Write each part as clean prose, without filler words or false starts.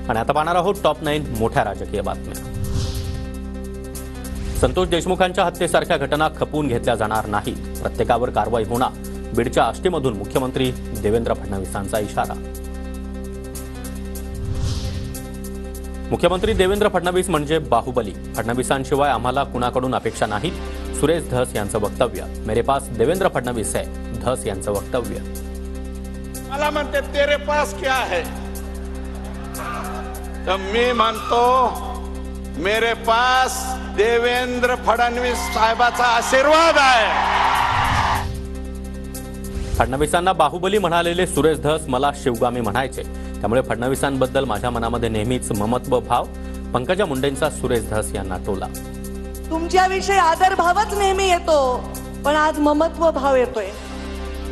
आणि आता पाहणार आहोत टॉप 9 मोठ्या राजकीय बातम्या। संतोष देशमुखांच्या हत्येसारख्या घटना खपवून घेतल्या जाणार नाही, प्रत्येकावर कारवाई होणार, बीडच्या आष्टीमधून मुख्यमंत्री देवेंद्र फडणवीसांचा इशारा। मुख्यमंत्री देवेंद्र फडणवीस म्हणजे बाहुबली, फडणवीसांशिवाय आम्हाला कुणाकडून अपेक्षा नाही, सुरेश धस यांचं वक्तव्य। मेरे पास देवेंद्र फडणवीस है, धस यांचं वक्तव्य। मला म्हणते तेरे पास क्या है, तर मी म्हणतो मेरे पास देवेंद्र फडणवीस साहेबाचा आशीर्वाद आहे। फडणवीसांना बाहुबली म्हणालेले सुरेश धस मला शिवगामी म्हणायचे, त्यामुळे फडणवीसांबद्दल माझ्या मनामध्ये नेहमीच ममत्व भाव। पंकजा मुंडेंचा सुरेश धस यांना टोला। तुमच्याविषयी आदर भावच नेहमी येतो, पण आज ममत्व भाव येतोय,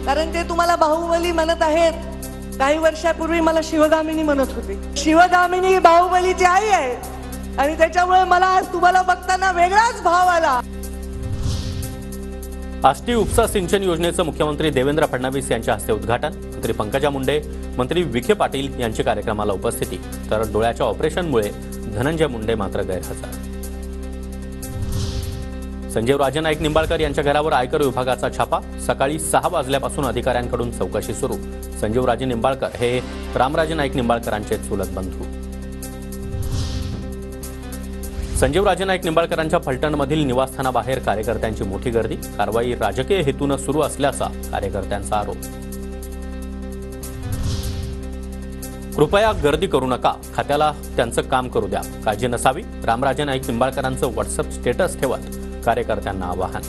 कारण ते तुम्हाला बाहुबली म्हणत आहेत। काही वर्षापूर्वी मला शिवगामिनी म्हणत होते। शिवगामिनी बाहुबलीची आई आहे आणि त्याच्यामुळे मला आज तुम्हाला बघताना वेगळाच भाव आला। आष्टी उपसा सिंचन योजनेचं मुख्यमंत्री देवेंद्र फडणवीस यांच्या हस्ते उद्घाटन। मंत्री पंकजा मुंडे, मंत्री विखे पाटील यांची कार्यक्रमाला उपस्थिती, तर डोळ्याच्या ऑपरेशनमुळे धनंजय मुंडे मात्र गैरहजर। संजीव राजे नाईक निंबाळकर यांच्या घरावर आयकर विभागाचा छापा, सकाळी 6 वाजल्यापासून अधिकाऱ्यांकडून चौकशी सुरू। संजीव राजे निंबाळकर हे रामराजे नाईक निंबाळकरांचे चुलत बंधू। संजीव राजे नाईक निंबाळकरांच्या फलटणमधील निवासस्थानाबाहेर कार्यकर्त्यांची मोठी गर्दी, कारवाई राजकीय हेतूने सुरू असल्याचा कार्यकर्त्यांचा आरोप। कृपया गर्दी करू नका, खात्याला त्यांचं काम करू द्या, काळजी नसावी, रामराजे नाईक निंबाळकरांचं व्हॉट्सअप स्टेटस ठेवत कार्यकर्त्यांना आवाहन।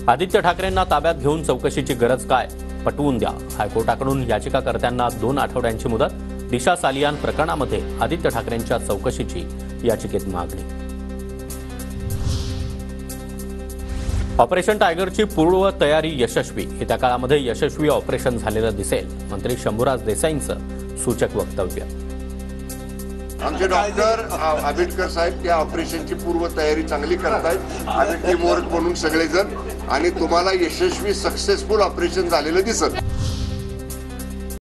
आदित्य ठाकरेंना ताब्यात घेऊन चौकशीची गरज काय, पटवून द्या, हायकोर्टाकडून याचिकाकर्त्यांना 2 आठवड्यांची मुदत। दिशा सालियान प्रकरणामध्ये आदित्य ठाकरेंच्या चौकशीची याचिकेत मागणी। ऑपरेशन टायगरची पूर्व तयारी यशस्वी, येत्या काळामध्ये यशस्वी ऑपरेशन झालेलं दिसेल, मंत्री शंभूराज देसाईंचं सूचक वक्तव्य। आमचे डॉक्टर आंबेडकर साहेब त्या ऑपरेशनची पूर्व तयारी चांगली करतायत। आम्ही टीम वर्क म्हणून सगळेजण, आणि तुम्हाला यशस्वी सक्सेसफुल ऑपरेशन झालेलं दिसत।